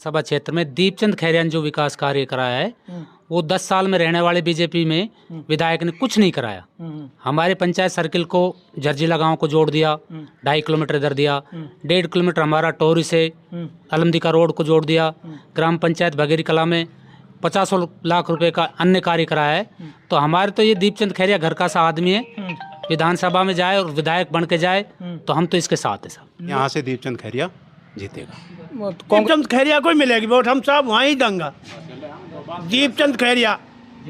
सभा क्षेत्र में दीपचंद खैरिया ने जो विकास कार्य कराया है वो 10 साल में रहने वाले बीजेपी में विधायक ने कुछ नहीं कराया। हमारे पंचायत सर्किल को जर्जिला गांव को जोड़ दिया, 2.5 किलोमीटर इधर दिया, 1.5 किलोमीटर हमारा टोरी से अलमदिका रोड को जोड़ दिया। ग्राम पंचायत बघेरी कला में 50 लाख रुपए का अन्य कार्य कराया है। तो हमारे तो ये दीपचंद खैरिया घर का सा आदमी है, विधानसभा में जाए और विधायक बन के जाए तो हम तो इसके साथ है साहब। यहाँ से दीपचंद खैरिया जीतेगा। दीपचंद खैरिया को ही मिलेगी वोट, हम सब वहाँ ही देंगे दीपचंद खैरिया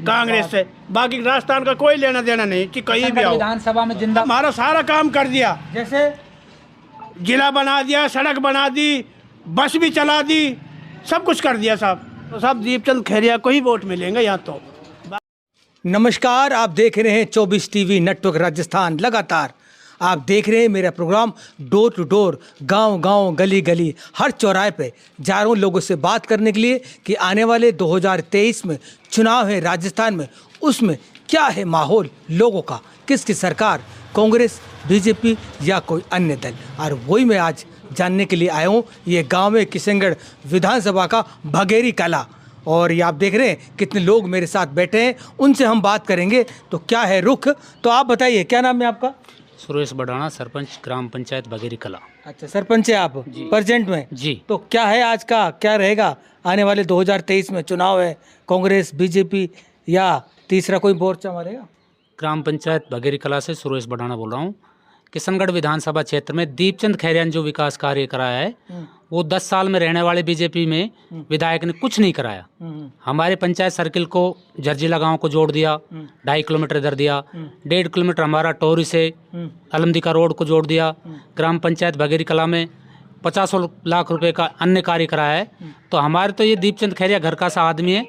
कांग्रेस से। बाकी राजस्थान का कोई लेना देना नहीं कि कहीं भी आओ। विधानसभा में जिंदा हमारा सारा काम कर दिया, जैसे जिला बना दिया, सड़क बना दी, बस भी चला दी, सब कुछ कर दिया साहब। तो सब दीपचंद खैरिया को ही वोट मिलेंगे यहाँ तो। नमस्कार, आप देख रहे हैं 24 टीवी नेटवर्क राजस्थान। लगातार आप देख रहे हैं मेरा प्रोग्राम डोर टू डोर, गांव गांव, गली गली, हर चौराहे पे जा रहा हूं लोगों से बात करने के लिए कि आने वाले 2023 में चुनाव है राजस्थान में, उसमें क्या है माहौल लोगों का, किसकी सरकार, कांग्रेस, बीजेपी या कोई अन्य दल। और वही मैं आज जानने के लिए आया हूँ। ये गाँव है किशनगढ़ विधानसभा का बघेरी कला, और ये आप देख रहे हैं कितने लोग मेरे साथ बैठे हैं, उनसे हम बात करेंगे। तो क्या है रुख, तो आप बताइए क्या नाम है आपका? सुरेश बडाना, सरपंच ग्राम पंचायत बघेरी कला। अच्छा, सरपंच है आप प्रेजेंट में जी। तो क्या है आज का, क्या रहेगा आने वाले 2023 में चुनाव है, कांग्रेस, बीजेपी या तीसरा कोई मोर्चा मारेगा? ग्राम पंचायत बघेरी कला से सुरेश बडाना बोल रहा हूँ। किशनगढ़ विधानसभा क्षेत्र में दीपचंद खैरिया ने जो विकास कार्य कराया है वो 10 साल में रहने वाले बीजेपी में विधायक ने कुछ नहीं कराया। हमारे पंचायत सर्किल को जर्जिला गांव को जोड़ दिया, 2.5 किलोमीटर इधर दिया, 1.5 किलोमीटर हमारा टोरी से अलमदिका रोड को जोड़ दिया। ग्राम पंचायत बघेरी कला में 50 लाख रुपए का अन्य कार्य कराया है। तो हमारे तो ये दीपचंद खैरिया घर का सा आदमी है,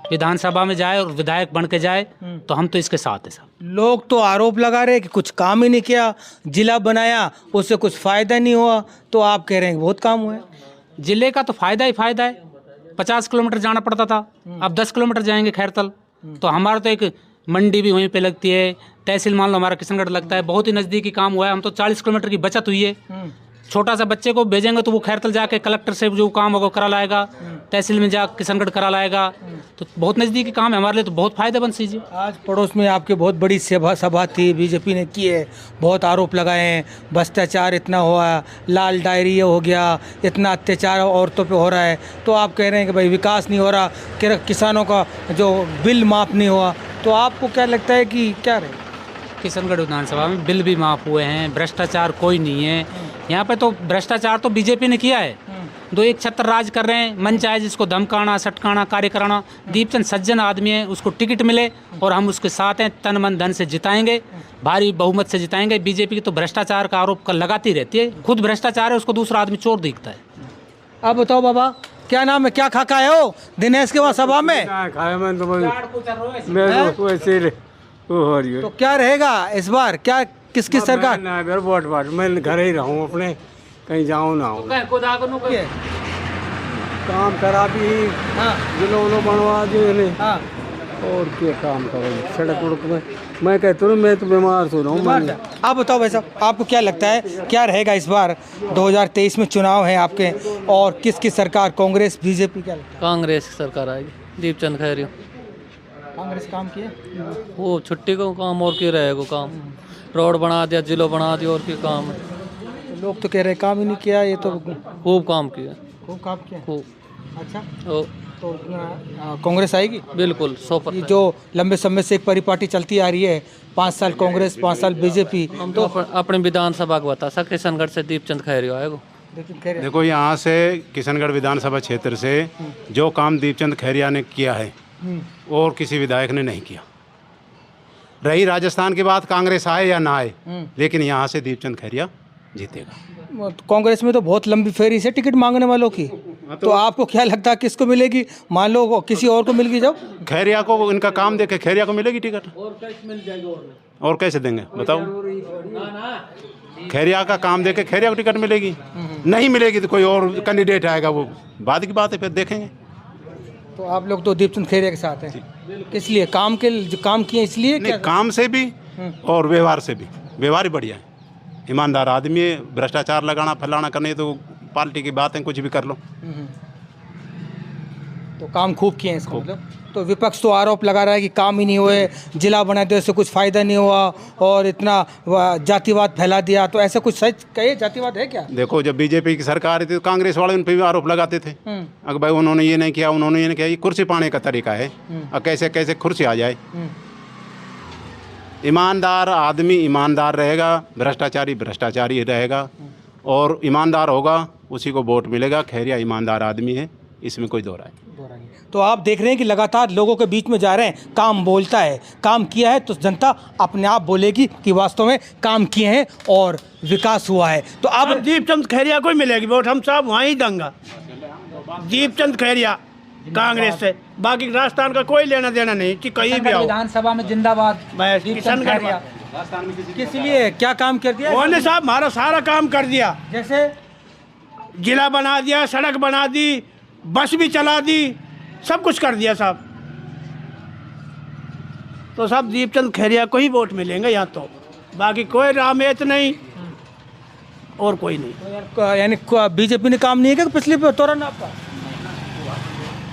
विधानसभा में जाए और विधायक बन के जाए तो हम तो इसके साथ है साहब। लोग तो आरोप लगा रहे हैं कि कुछ काम ही नहीं किया, जिला बनाया उससे कुछ फायदा नहीं हुआ, तो आप कह रहे हैं बहुत काम हुआ है। जिले का तो फायदा ही फायदा है। 50 किलोमीटर जाना पड़ता था, अब 10 किलोमीटर जाएंगे खैरतल। तो हमारा तो एक मंडी भी वहीं पे लगती है, तहसील मान लो हमारा किशनगढ़ लगता है, बहुत ही नज़दीकी काम हुआ है। हम तो 40 किलोमीटर की बचत हुई है। छोटा सा बच्चे को भेजेंगे तो वो खैरतल जाके कलेक्टर से जो काम होगा करा लाएगा, तहसील में जा किशनगढ़ करा लाएगा। तो बहुत नज़दीकी काम है हमारे लिए, तो बहुत फायदेमंद चीज़ है। आज पड़ोस में आपके बहुत बड़ी सभा थी, बीजेपी ने की है, बहुत आरोप लगाए हैं, भ्रष्टाचार इतना हुआ, लाल डायरी हो गया, इतना अत्याचार औरतों पे हो रहा है। तो आप कह रहे हैं कि भाई विकास नहीं हो रहा, किसानों का जो बिल माफ़ नहीं हुआ, तो आपको क्या लगता है कि क्या रहे? किशनगढ़ विधानसभा में बिल भी माफ़ हुए हैं, भ्रष्टाचार कोई नहीं है यहाँ पे। तो भ्रष्टाचार तो बीजेपी ने किया है, 2-1 छत्र राज कर रहे हैं, मन चाहे जिसको धमकाना, सटकाना, कार्य कराना। दीपचंद सज्जन आदमी है, उसको टिकट मिले और हम उसके साथ हैं, तन मन धन से जिताएंगे, भारी बहुमत से जिताएंगे। बीजेपी की तो भ्रष्टाचार का आरोप लगाती रहती है, खुद भ्रष्टाचार है, उसको दूसरा आदमी चोर दिखता है। अब बताओ बाबा, क्या नाम है, क्या खा का है हो दिनेश के वहाँ सभा में? तो क्या रहेगा इस बार, क्या किसकी सरकार? मैं घर ही रहूँ अपने, कहीं जाऊँ ना हूँ। काम करा भी, जिलो बनवा दिए, और क्या काम करेंगे सड़क उड़क में। मैं कहता हूँ मैं तो बीमार सो रहा हूँ। आप बताओ भाई साहब, आपको क्या लगता है क्या रहेगा इस बार 2023 में चुनाव है आपके, और किसकी सरकार, कांग्रेस, बीजेपी? क्या लगता है? कांग्रेस की सरकार आएगी, दीपचंद खैरिया। कांग्रेस काम किया, वो छुट्टी को काम और क्यों रहेगा काम, रोड बना दिया, जिलो बना दिया, और क्या काम है। तो लोग तो कह रहे हैं काम ही नहीं किया, ये तो खूब काम किया, खूब काम किया। खूब। अच्छा, ओ, तो कांग्रेस आएगी बिल्कुल 100%। जो लंबे समय से एक परिपाटी चलती आ रही है, 5 साल कांग्रेस, 5 साल बीजेपी। हम तो अपने विधानसभा को बता सकते, किशनगढ़ से दीपचंद खैरिया आएगा। देखो यहाँ से किशनगढ़ विधानसभा क्षेत्र से जो काम दीपचंद खैरिया ने किया है और किसी विधायक ने नहीं किया। रही राजस्थान की बात, कांग्रेस आए या ना आए, लेकिन यहाँ से दीपचंद खैरिया जीतेगा। कांग्रेस में तो बहुत लंबी फेरी से टिकट मांगने वालों की, तो आपको क्या लगता है किसको मिलेगी? मान लो किसी और को मिल गई, जब खैरिया को इनका काम देखे खैरिया को मिलेगी टिकट, और कैसे देंगे बताओ? खैरिया का काम देखे खैरिया को टिकट मिलेगी, नहीं मिलेगी तो कोई और कैंडिडेट आएगा, वो बाद की बात है, फिर देखेंगे। तो आप लोग तो दीपचंद खैरिया के साथ हैं, किस लिए? काम के जो काम किए इसलिए? नहीं, काम से भी और व्यवहार से भी। व्यवहार ही बढ़िया है, ईमानदार आदमी है। भ्रष्टाचार लगाना फलाना करने तो पार्टी की बात है, कुछ भी कर लो। तो काम खूब किए हैं इसका मतलब। तो विपक्ष तो आरोप लगा रहा है कि काम ही नहीं हुए, जिला बनाए तो इससे कुछ फ़ायदा नहीं हुआ और इतना जातिवाद फैला दिया। तो ऐसा कुछ सच कहे जातिवाद है क्या? देखो, जब बीजेपी की सरकार थी तो कांग्रेस वाले उन पर भी आरोप लगाते थे, अगर भाई उन्होंने ये नहीं किया, उन्होंने ये नहीं किया। ये कुर्सी पाने का तरीका है, और कैसे कैसे कुर्सी आ जाए। ईमानदार आदमी ईमानदार रहेगा, भ्रष्टाचारी भ्रष्टाचारी रहेगा, और ईमानदार होगा उसी को वोट मिलेगा। खैरिया ईमानदार आदमी है, इसमें कोई दो राय नहीं। तो आप देख रहे हैं कि लगातार लोगों के बीच में जा रहे हैं। काम बोलता है, काम किया है तो जनता अपने आप बोलेगी कि वास्तव में काम किए हैं और विकास हुआ है। तो अब अब दीपचंद खैरिया को ही मिलेगी वोट, हम सब वहाँ ही देंगे दीपचंद खैरिया कांग्रेस से। बाकी राजस्थान का कोई लेना देना नहीं कि कहीं भी आओ। विधानसभा में जिंदाबाद बस दीपचंद किशनगढ़ खैरिया। किस लिए क्या काम कर दिया? उन्होंने साहब हमारा सारा काम कर दिया, जैसे जिला बना दिया, सड़क बना दी, बस भी चला दी, सब कुछ कर दिया साहब। तो सब दीपचंद खैरिया को ही वोट मिलेंगे यहाँ तो, बाकी कोई रामेत नहीं और कोई नहीं। यानी बीजेपी ने काम नहीं किया पिछले दौरान आपका?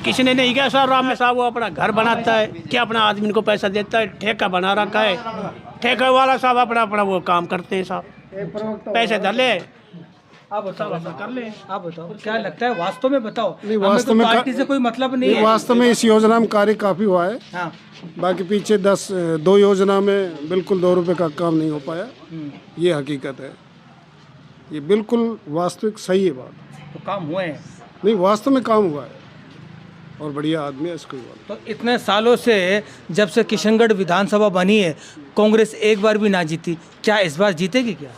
किसी ने नहीं किया सर। राम साहब वो अपना घर बनाता है, क्या अपना आदमी को पैसा देता है, ठेका बना रखा है, ठेका वाला साहब अपना अपना वो काम करते हैं साहब, पैसे डाले आप बताओ, कर ले। आप बताओ क्या लगता है वास्तव में, बताओ। नहीं, हमें वास्तव तो में पार्टी से कोई मतलब नहीं है। वास्तव में इस योजना में कार्य काफ़ी हुआ है। हाँ। बाकी पीछे 2 योजना में बिल्कुल 2 रुपये का काम नहीं हो पाया, ये हकीकत है। ये बिल्कुल वास्तविक सही है बात। तो काम हुए हैं, नहीं, वास्तव में काम हुआ है और बढ़िया आदमी है, इसको बात। तो इतने सालों से जब से किशनगढ़ विधानसभा बनी है कांग्रेस एक बार भी ना जीती, क्या इस बार जीतेगी क्या?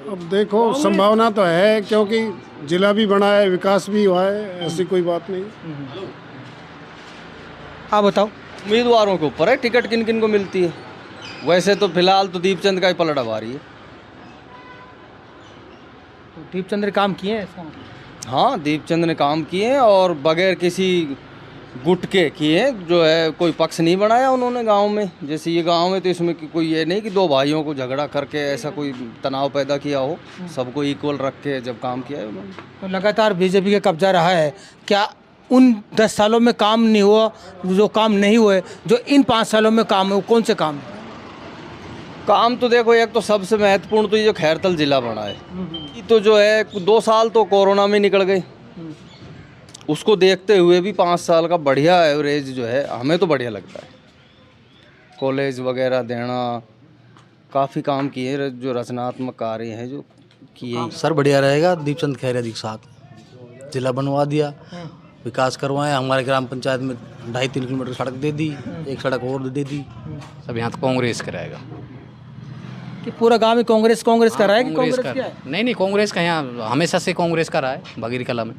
अब देखो, संभावना तो है, क्योंकि जिला भी बना है, विकास भी हुआ है, ऐसी कोई बात नहीं। आप बताओ। उम्मीदवारों के ऊपर है टिकट किन किन को मिलती है। वैसे तो फिलहाल तो दीपचंद का ही पलड़ा भारी है। तो दीपचंद ने काम किए हैं इसका मतलब? हाँ, दीपचंद ने काम किए हैं और बगैर किसी गुट के किए हैं। जो है कोई पक्ष नहीं बनाया उन्होंने गांव में। जैसे ये गांव में तो इसमें कोई ये नहीं कि 2 भाइयों को झगड़ा करके ऐसा कोई तनाव पैदा किया हो, सबको इक्वल रख के जब काम किया है उन्होंने। तो लगातार बीजेपी का कब्जा रहा है, क्या उन 10 सालों में काम नहीं हुआ? जो काम नहीं हुए, जो इन 5 सालों में काम है, वो कौन से काम है? काम तो देखो, एक तो सबसे महत्वपूर्ण तो ये जो खैरतल जिला बना है, ये तो जो है 2 साल तो कोरोना में निकल गए। उसको देखते हुए भी 5 साल का बढ़िया एवरेज जो है हमें तो बढ़िया लगता है। कॉलेज वगैरह देना, काफ़ी काम किए, जो रचनात्मक कार्य हैं जो किए। सर बढ़िया रहेगा दीपचंद खैरिया जी के साथ। जिला बनवा दिया, विकास करवाया, हमारे ग्राम पंचायत में 2.5-3 किलोमीटर सड़क दे दी, एक सड़क और दे दी। सब यहाँ तो कांग्रेस कराएगा। कि पूरा गांव में कांग्रेस का रहा है कि कांग्रेस क्या है? नहीं, कांग्रेस का यहाँ हमेशा से कांग्रेस का रहा है बगीरी कला में।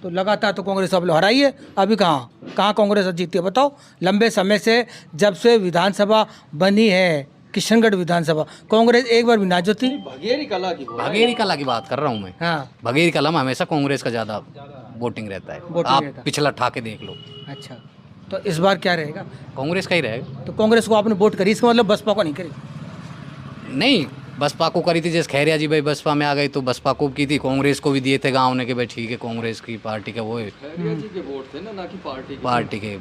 तो लगातार तो कांग्रेस आप लोग हराई है, अभी कहाँ कांग्रेस जीती है बताओ? लंबे समय से जब से विधानसभा बनी है किशनगढ़ विधानसभा, कांग्रेस एक बार भी ना जीती। बघेरी कला की बात कर रहा हूँ मैं। हाँ, बघेरी कला में हमेशा कांग्रेस का ज़्यादा वोटिंग रहता है। आप पिछला ठाके देख लो। अच्छा, तो इस बार क्या रहेगा? कांग्रेस का ही रहेगा। तो कांग्रेस को आपने वोट करी, इसका मतलब बसपा को नहीं करी? नहीं, बसपा को करी थी। जैसे खैरिया जी भाई बसपा में आ गई तो बसपा को की थी, कांग्रेस को भी दिए थे गाँव ने कि भाई ठीक है कांग्रेस की पार्टी का वो है। खैरिया जी के वोट थे ना कि पार्टी के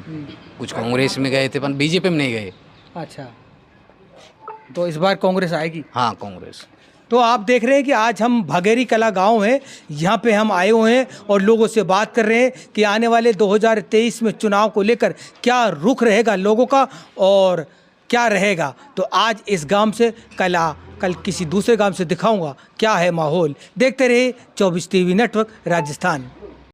कुछ कांग्रेस में गए थे पर बीजेपी में नहीं गए। अच्छा, तो इस बार कांग्रेस आएगी? हाँ, कांग्रेस। तो आप देख रहे हैं कि आज हम भगेरी कला गांव है, यहाँ पे हम आए हुए हैं और लोगों से बात कर रहे हैं कि आने वाले 2023 में चुनाव को लेकर क्या रुख रहेगा लोगों का और क्या रहेगा। तो आज इस गांव से कल किसी दूसरे गांव से दिखाऊंगा क्या है माहौल। देखते रहिए 24 टीवी नेटवर्क राजस्थान।